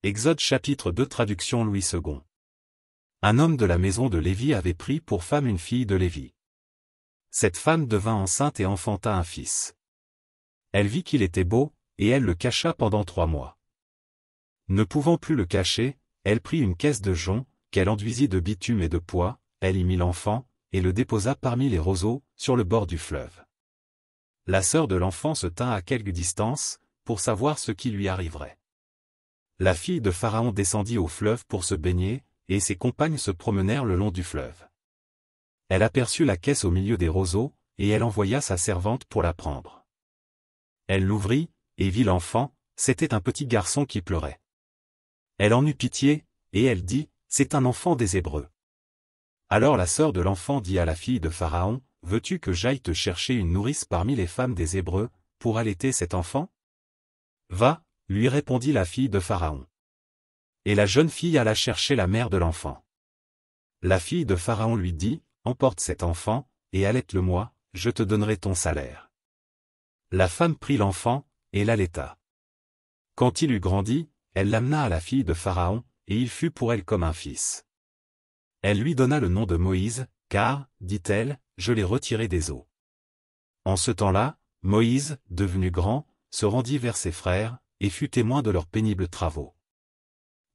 Exode chapitre 2 traduction Louis II. Un homme de la maison de Lévi avait pris pour femme une fille de Lévi. Cette femme devint enceinte et enfanta un fils. Elle vit qu'il était beau, et elle le cacha pendant 3 mois. Ne pouvant plus le cacher, elle prit une caisse de jonc, qu'elle enduisit de bitume et de poix, elle y mit l'enfant, et le déposa parmi les roseaux, sur le bord du fleuve. La sœur de l'enfant se tint à quelque distance, pour savoir ce qui lui arriverait. La fille de Pharaon descendit au fleuve pour se baigner, et ses compagnes se promenèrent le long du fleuve. Elle aperçut la caisse au milieu des roseaux, et elle envoya sa servante pour la prendre. Elle l'ouvrit, et vit l'enfant, c'était un petit garçon qui pleurait. Elle en eut pitié, et elle dit, « C'est un enfant des Hébreux. » Alors la sœur de l'enfant dit à la fille de Pharaon, « Veux-tu que j'aille te chercher une nourrice parmi les femmes des Hébreux, pour allaiter cet enfant ?» « Va, » lui répondit la fille de Pharaon. Et la jeune fille alla chercher la mère de l'enfant. La fille de Pharaon lui dit, « Emporte cet enfant, et allaite-le-moi, je te donnerai ton salaire. » La femme prit l'enfant, et l'allaita. Quand il eut grandi, elle l'amena à la fille de Pharaon, et il fut pour elle comme un fils. Elle lui donna le nom de Moïse, car, dit-elle, je l'ai retiré des eaux. En ce temps-là, Moïse, devenu grand, se rendit vers ses frères, et fut témoin de leurs pénibles travaux.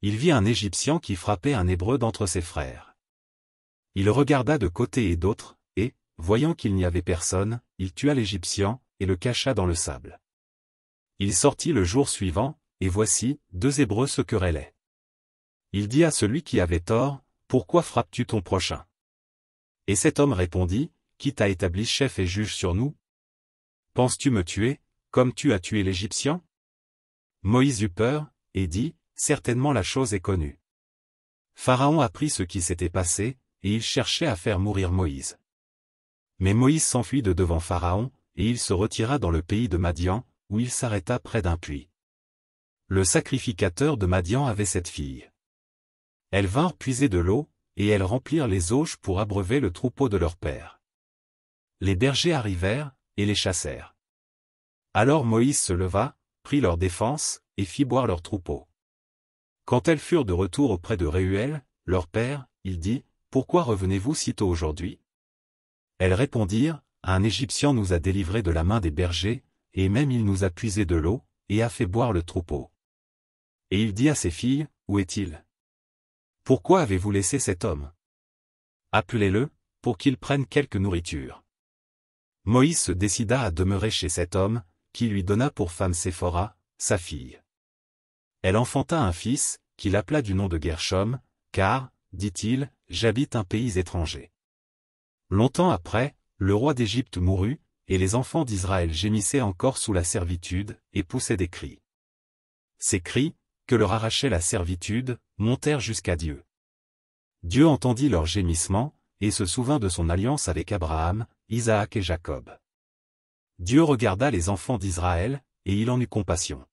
Il vit un Égyptien qui frappait un Hébreu d'entre ses frères. Il regarda de côté et d'autre, et, voyant qu'il n'y avait personne, il tua l'Égyptien, et le cacha dans le sable. Il sortit le jour suivant, et voici, 2 Hébreux se querellaient. Il dit à celui qui avait tort, « Pourquoi frappes-tu ton prochain ?» Et cet homme répondit, « Qui t'a établi chef et juge sur nous? Penses-tu me tuer, comme tu as tué l'Égyptien ?» Moïse eut peur, et dit, « Certainement la chose est connue. » Pharaon apprit ce qui s'était passé, et il cherchait à faire mourir Moïse. Mais Moïse s'enfuit de devant Pharaon, et il se retira dans le pays de Madian, où il s'arrêta près d'un puits. Le sacrificateur de Madian avait cette fille. Elles vinrent puiser de l'eau, et elles remplirent les auges pour abreuver le troupeau de leur père. Les bergers arrivèrent, et les chassèrent. Alors Moïse se leva, prit leur défense, et fit boire leur troupeau. Quand elles furent de retour auprès de Réuel, leur père, il dit, « Pourquoi revenez-vous si tôt aujourd'hui » Elles répondirent, « Un Égyptien nous a délivrés de la main des bergers, et même il nous a puisé de l'eau, et a fait boire le troupeau. » Et il dit à ses filles, « Où est-il? Pourquoi avez-vous laissé cet homme? Appelez-le, pour qu'il prenne quelque nourriture. » Moïse se décida à demeurer chez cet homme, qui lui donna pour femme Séphora, sa fille. Elle enfanta un fils, qu'il appela du nom de Gershom, car, dit-il, j'habite un pays étranger. Longtemps après, le roi d'Égypte mourut, et les enfants d'Israël gémissaient encore sous la servitude, et poussaient des cris. Ces cris, que leur arrachait la servitude, montèrent jusqu'à Dieu. Dieu entendit leurs gémissements, et se souvint de son alliance avec Abraham, Isaac et Jacob. Dieu regarda les enfants d'Israël, et il en eut compassion.